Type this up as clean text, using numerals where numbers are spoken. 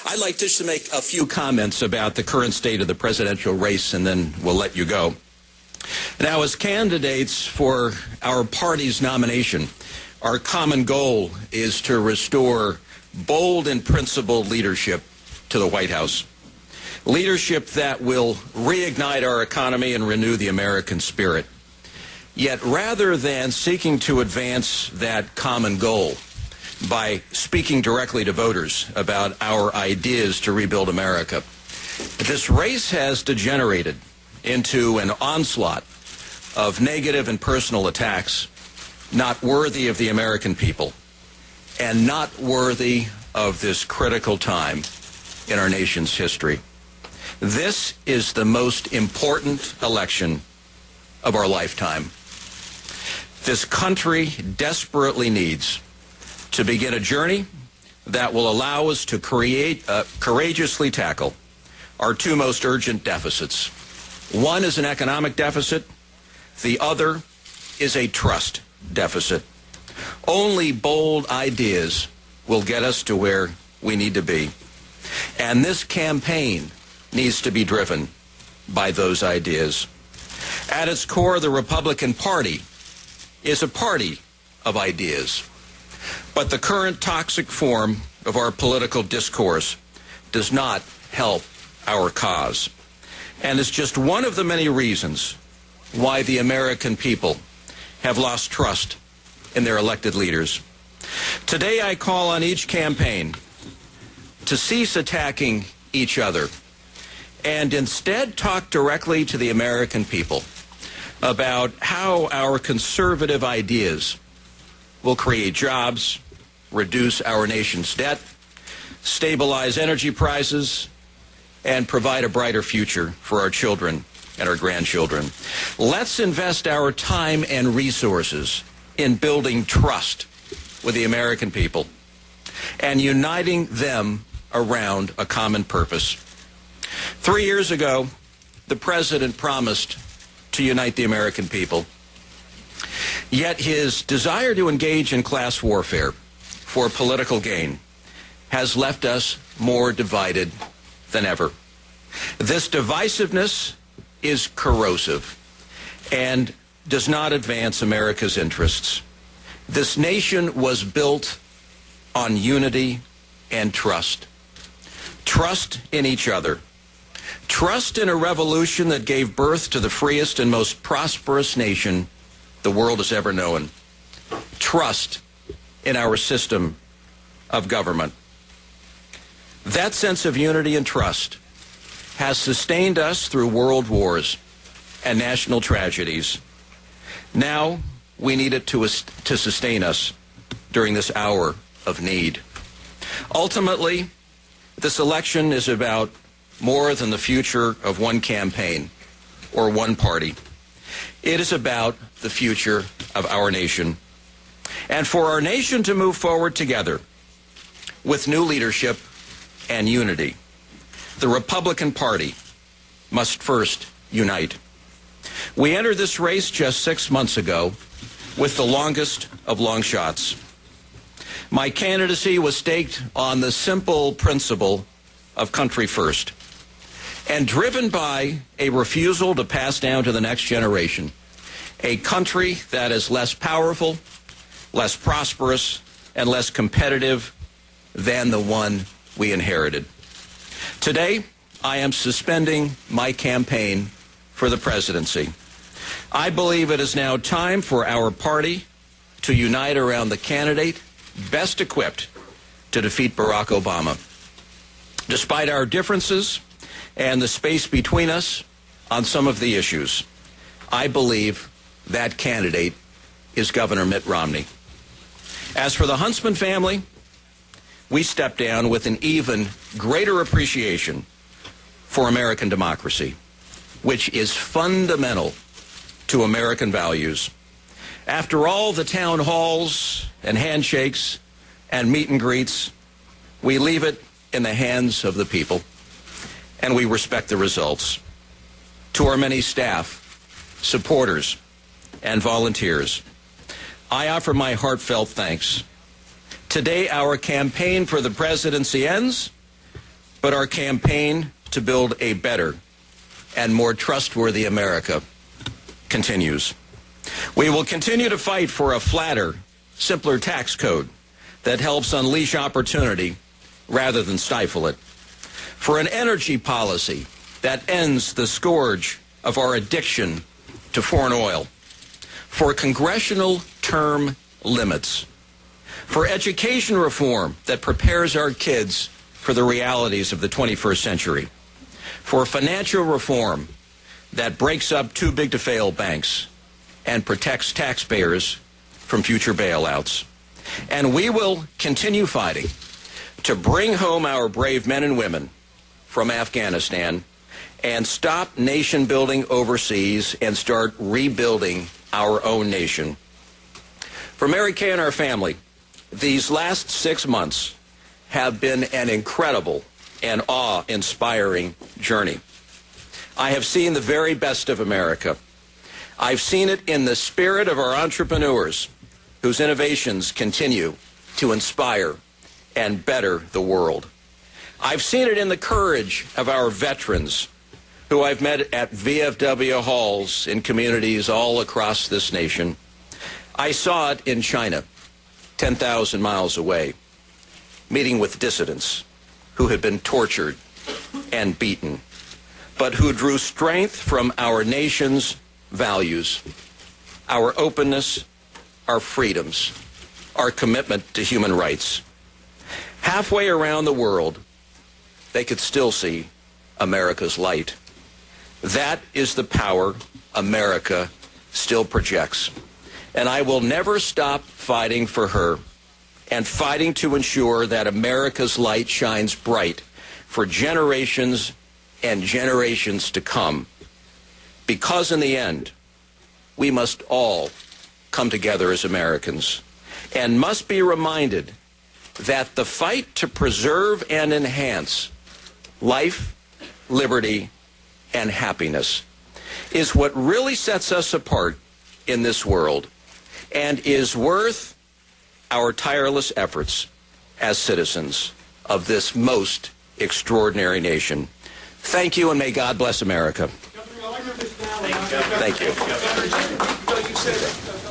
I'd like just to make a few comments about the current state of the presidential race, and then we'll let you go. Now, as candidates for our party's nomination, our common goal is to restore bold and principled leadership to the White House. Leadership that will reignite our economy and renew the American spirit. Yet rather than seeking to advance that common goal by speaking directly to voters about our ideas to rebuild America, this race has degenerated into an onslaught of negative and personal attacks not worthy of the American people and not worthy of this critical time in our nation's history. This is the most important election of our lifetime. This country desperately needs to begin a journey that will allow us to courageously tackle our two most urgent deficits. One is an economic deficit. The other is a trust deficit. Only bold ideas will get us to where we need to be. And this campaign needs to be driven by those ideas. At its core, the Republican Party is a party of ideas. But the current toxic form of our political discourse does not help our cause, and is just one of the many reasons why the American people have lost trust in their elected leaders. Today, I call on each campaign to cease attacking each other and instead talk directly to the American people about how our conservative ideas will create jobs, reduce our nation's debt, stabilize energy prices, and provide a brighter future for our children and our grandchildren. Let's invest our time and resources in building trust with the American people and uniting them around a common purpose. 3 years ago, the president promised to unite the American people. Yet his desire to engage in class warfare for political gain has left us more divided than ever. This divisiveness is corrosive and does not advance America's interests. This nation was built on unity and trust. Trust in each other. Trust in a revolution that gave birth to the freest and most prosperous nation the world has ever known. Trust in our system of government. That sense of unity and trust has sustained us through world wars and national tragedies. Now we need it to sustain us during this hour of need. Ultimately, this election is about more than the future of one campaign or one party. It is about the future of our nation. And for our nation to move forward together with new leadership and unity, the Republican Party must first unite. We entered this race just 6 months ago with the longest of long shots. My candidacy was staked on the simple principle of country first, and driven by a refusal to pass down to the next generation a country that is less powerful, less prosperous, and less competitive than the one we inherited. Today, I am suspending my campaign for the presidency. I believe it is now time for our party to unite around the candidate best equipped to defeat Barack Obama. Despite our differences and the space between us on some of the issues, I believe that candidate is Governor Mitt Romney. As for the Huntsman family, we step down with an even greater appreciation for American democracy, which is fundamental to American values. After all the town halls and handshakes and meet and greets, we leave it in the hands of the people, and we respect the results. To our many staff, supporters, and volunteers, I offer my heartfelt thanks. Today, our campaign for the presidency ends, but our campaign to build a better and more trustworthy America continues. We will continue to fight for a flatter, simpler tax code that helps unleash opportunity rather than stifle it. For an energy policy that ends the scourge of our addiction to foreign oil. For congressional term limits. For education reform that prepares our kids for the realities of the 21st century. For financial reform that breaks up too big to fail banks and protects taxpayers from future bailouts. And we will continue fighting to bring home our brave men and women from Afghanistan and stop nation building overseas and start rebuilding our own nation. For Mary Kay and our family, these last 6 months have been an incredible and awe-inspiring journey. I have seen the very best of America. I've seen it in the spirit of our entrepreneurs, whose innovations continue to inspire and better the world. I've seen it in the courage of our veterans, who I've met at VFW halls in communities all across this nation. I saw it in China, 10,000 miles away, meeting with dissidents who had been tortured and beaten, but who drew strength from our nation's values, our openness, our freedoms, our commitment to human rights. Halfway around the world, they could still see America's light. That is the power America still projects. And I will never stop fighting for her and fighting to ensure that America's light shines bright for generations and generations to come. Because in the end, we must all come together as Americans and must be reminded that the fight to preserve and enhance life, liberty, and happiness is what really sets us apart in this world and is worth our tireless efforts as citizens of this most extraordinary nation. Thank you, and may God bless America. Thank you. Thank you.